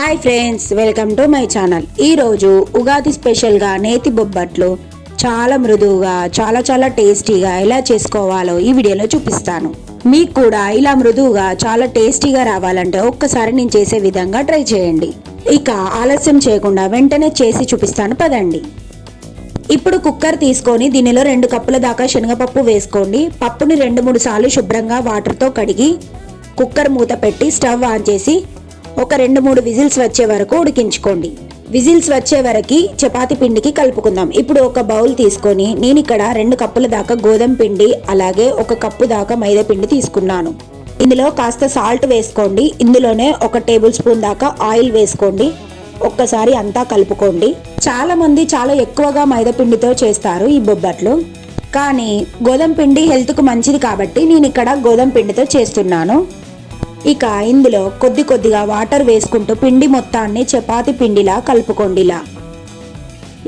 Hi friends, welcome to my channel. ఈరోజు ఉగాది స్పెషల్గా నేతి బొబ్బట్లు చాలా మృదువుగా చాలా టేస్టీగా ఎలా చేసుకోవాలో ఈ వీడియోలో చూపిస్తాను. మీకు కూడా ఇలా మృదువుగా చాలా టేస్టీగా రావాలంటే ఒక్కసారి నేను చేసే విధంగా ట్రై చేయండి. ఇక ఆలస్యం చేయకుండా వెంటనే చేసి చూపిస్తాను, పదండి. ఇప్పుడు కుక్కర్ తీసుకొని దీనిలో 2 కప్పుల దాకా శనగపప్పు వేసుకోండి. పప్పుని 2-3 సార్లు శుభ్రంగా వాటర్తో కడిగి కుక్కర్ మూత పెట్టి స్టవ్ ఆన్ చేసి ఒక 2-3 విజిల్స్ వచ్చే వరకు ఉడికించుకోండి. విజిల్స్ వచ్చే వరకు చపాతీ పిండికి కలుపుకుందాం. ఇప్పుడు ఒక బౌల్ తీసుకొని నేను ఇక్కడ 2 కప్పుల దాకా గోధుమ పిండి అలాగే 1 కప్పు దాకా మైదా పిండి తీసుకున్నాను. ఇందులో కాస్త సాల్ట్ వేసుకోండి. ఇందులోనే 1 టేబుల్ స్పూన్ దాకా ఆయిల్ వేసుకోండి. ఒక్కసారి అంతా కలుపుకోండి. చాలా మంది చాలా ఎక్కువగా మైదా పిండితో చేస్తారు ఈ బొబ్బట్లు, కానీ గోధుమ పిండి హెల్త్కు మంచిది కాబట్టి నేను ఇక్కడ గోధుమ పిండితో చేస్తున్నాను. ఇక ఇందులో కొద్దిగా వాటర్ వేసుకుంటూ పిండి మొత్తాన్ని చపాతీ పిండిలా కలుపుకోండిలా.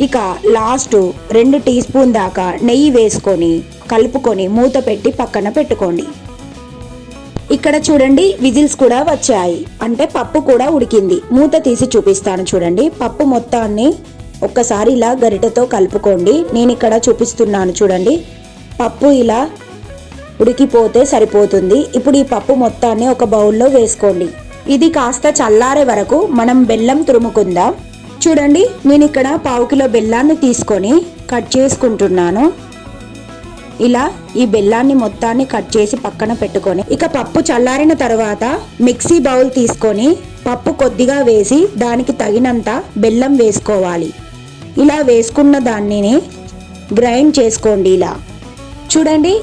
ఇక లాస్ట్ 2 టీ స్పూన్ దాకా నెయ్యి వేసుకొని కలుపుకొని మూత పెట్టి పక్కన పెట్టుకోండి. ఇక్కడ చూడండి, విజిల్స్ కూడా వచ్చాయి, అంటే పప్పు కూడా ఉడికింది. మూత తీసి చూపిస్తాను చూడండి. పప్పు మొత్తాన్ని ఒక్కసారి ఇలా గరిటెతో కలుపుకోండి. నేను ఇక్కడ చూపిస్తున్నాను చూడండి. పప్పు ఇలా ఉడికిపోతే సరిపోతుంది. ఇప్పుడు ఈ పప్పు మొత్తాన్ని ఒక బౌల్లో వేసుకోండి. ఇది కాస్త చల్లారే వరకు మనం బెల్లం తురుముకుందాం. చూడండి, నేను ఇక్కడ 1/4 కిలో బెల్లాన్ని తీసుకొని కట్ చేసుకుంటున్నాను. ఇలా ఈ బెల్లాన్ని మొత్తాన్ని కట్ చేసి పక్కన పెట్టుకొని ఇక పప్పు చల్లారిన తర్వాత మిక్సీ బౌల్ తీసుకొని పప్పు కొద్దిగా వేసి దానికి తగినంత బెల్లం వేసుకోవాలి. ఇలా వేసుకున్న దానిని గ్రైండ్ చేసుకోండి. ఇలా చూడండి,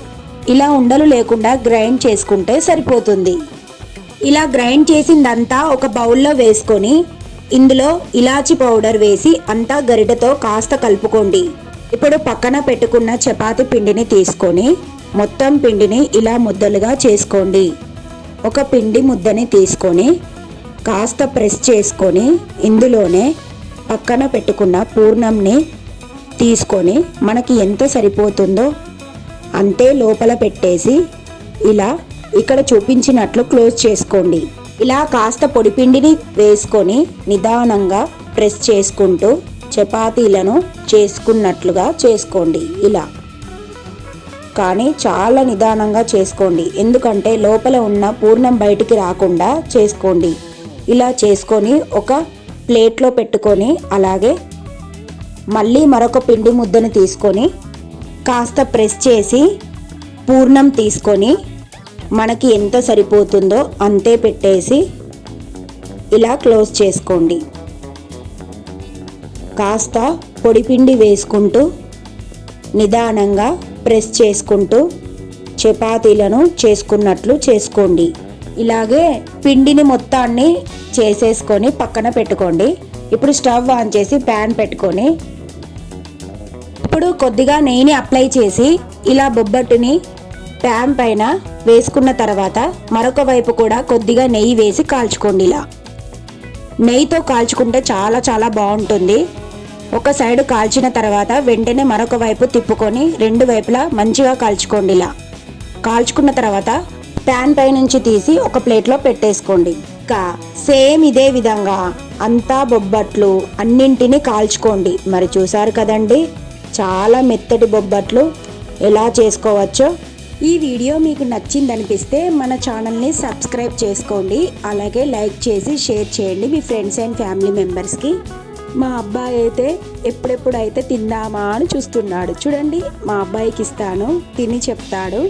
ఇలా ఉండలు లేకుండా గ్రైండ్ చేసుకుంటే సరిపోతుంది. ఇలా గ్రైండ్ చేసిందంతా ఒక బౌల్లో వేసుకొని ఇందులో ఇలాచి పౌడర్ వేసి అంతా గరిటెతో కాస్త కలుపుకోండి. ఇప్పుడు పక్కన పెట్టుకున్న చపాతీ పిండిని తీసుకొని మొత్తం పిండిని ఇలా ముద్దలుగా చేసుకోండి. ఒక పిండి ముద్దని తీసుకొని కాస్త ప్రెస్ చేసుకొని ఇందులోనే పక్కన పెట్టుకున్న పూర్ణంని తీసుకొని మనకి ఎంత సరిపోతుందో అంతే లోపల పెట్టేసి ఇలా ఇక్కడ చూపించినట్లు క్లోజ్ చేసుకోండి. ఇలా కాస్త పొడిపిండిని వేసుకొని నిదానంగా ప్రెస్ చేసుకుంటూ చపాతీలను చేసుకున్నట్లుగా చేసుకోండి. ఇలా కానీ చాలా నిదానంగా చేసుకోండి, ఎందుకంటే లోపల ఉన్న పూర్ణం బయటికి రాకుండా చేసుకోండి. ఇలా చేసుకొని ఒక ప్లేట్లో పెట్టుకొని అలాగే మళ్ళీ మరొక పిండి ముద్దను తీసుకొని కాస్త ప్రెస్ చేసి పూర్ణం తీసుకొని మనకి ఎంత సరిపోతుందో అంతే పెట్టేసి ఇలా క్లోజ్ చేసుకోండి. కాస్త పొడిపిండి వేసుకుంటూ నిదానంగా ప్రెస్ చేసుకుంటూ చపాతీలను చేసుకున్నట్లు చేసుకోండి. ఇలాగే పిండిని మొత్తాన్ని చేసేసుకొని పక్కన పెట్టుకోండి. ఇప్పుడు స్టవ్ ఆన్ చేసి ప్యాన్ పెట్టుకొని ఇప్పుడు కొద్దిగా నెయ్యిని అప్లై చేసి ఇలా బొబ్బట్టుని ప్యాన్ పైన వేసుకున్న తర్వాత మరొక వైపు కూడా కొద్దిగా నెయ్యి వేసి కాల్చుకోండి. ఇలా నెయ్యితో కాల్చుకుంటే చాలా బాగుంటుంది. ఒక సైడ్ కాల్చిన తర్వాత వెంటనే మరొక వైపు తిప్పుకొని 2 వైపులా మంచిగా కాల్చుకోండి. ఇలా కాల్చుకున్న తర్వాత ప్యాన్ పై నుంచి తీసి ఒక ప్లేట్లో పెట్టేసుకోండి. ఇంకా సేమ్ ఇదే విధంగా అంతా బొబ్బట్లు అన్నింటినీ కాల్చుకోండి. మరి చూసారు కదండి, చాలా మెత్తటి బొబ్బట్లు ఎలా చేసుకోవచ్చో. ఈ వీడియో మీకు నచ్చిందనిపిస్తే మన ఛానల్ని సబ్స్క్రైబ్ చేసుకోండి. అలాగే లైక్ చేసి షేర్ చేయండి మీ ఫ్రెండ్స్ అండ్ ఫ్యామిలీ మెంబర్స్కి. మా అబ్బాయి అయితే ఎప్పుడెప్పుడైతే తిందామా అని చూస్తున్నాడు. చూడండి, మా అబ్బాయికి ఇస్తాను, తిని చెప్తాడు.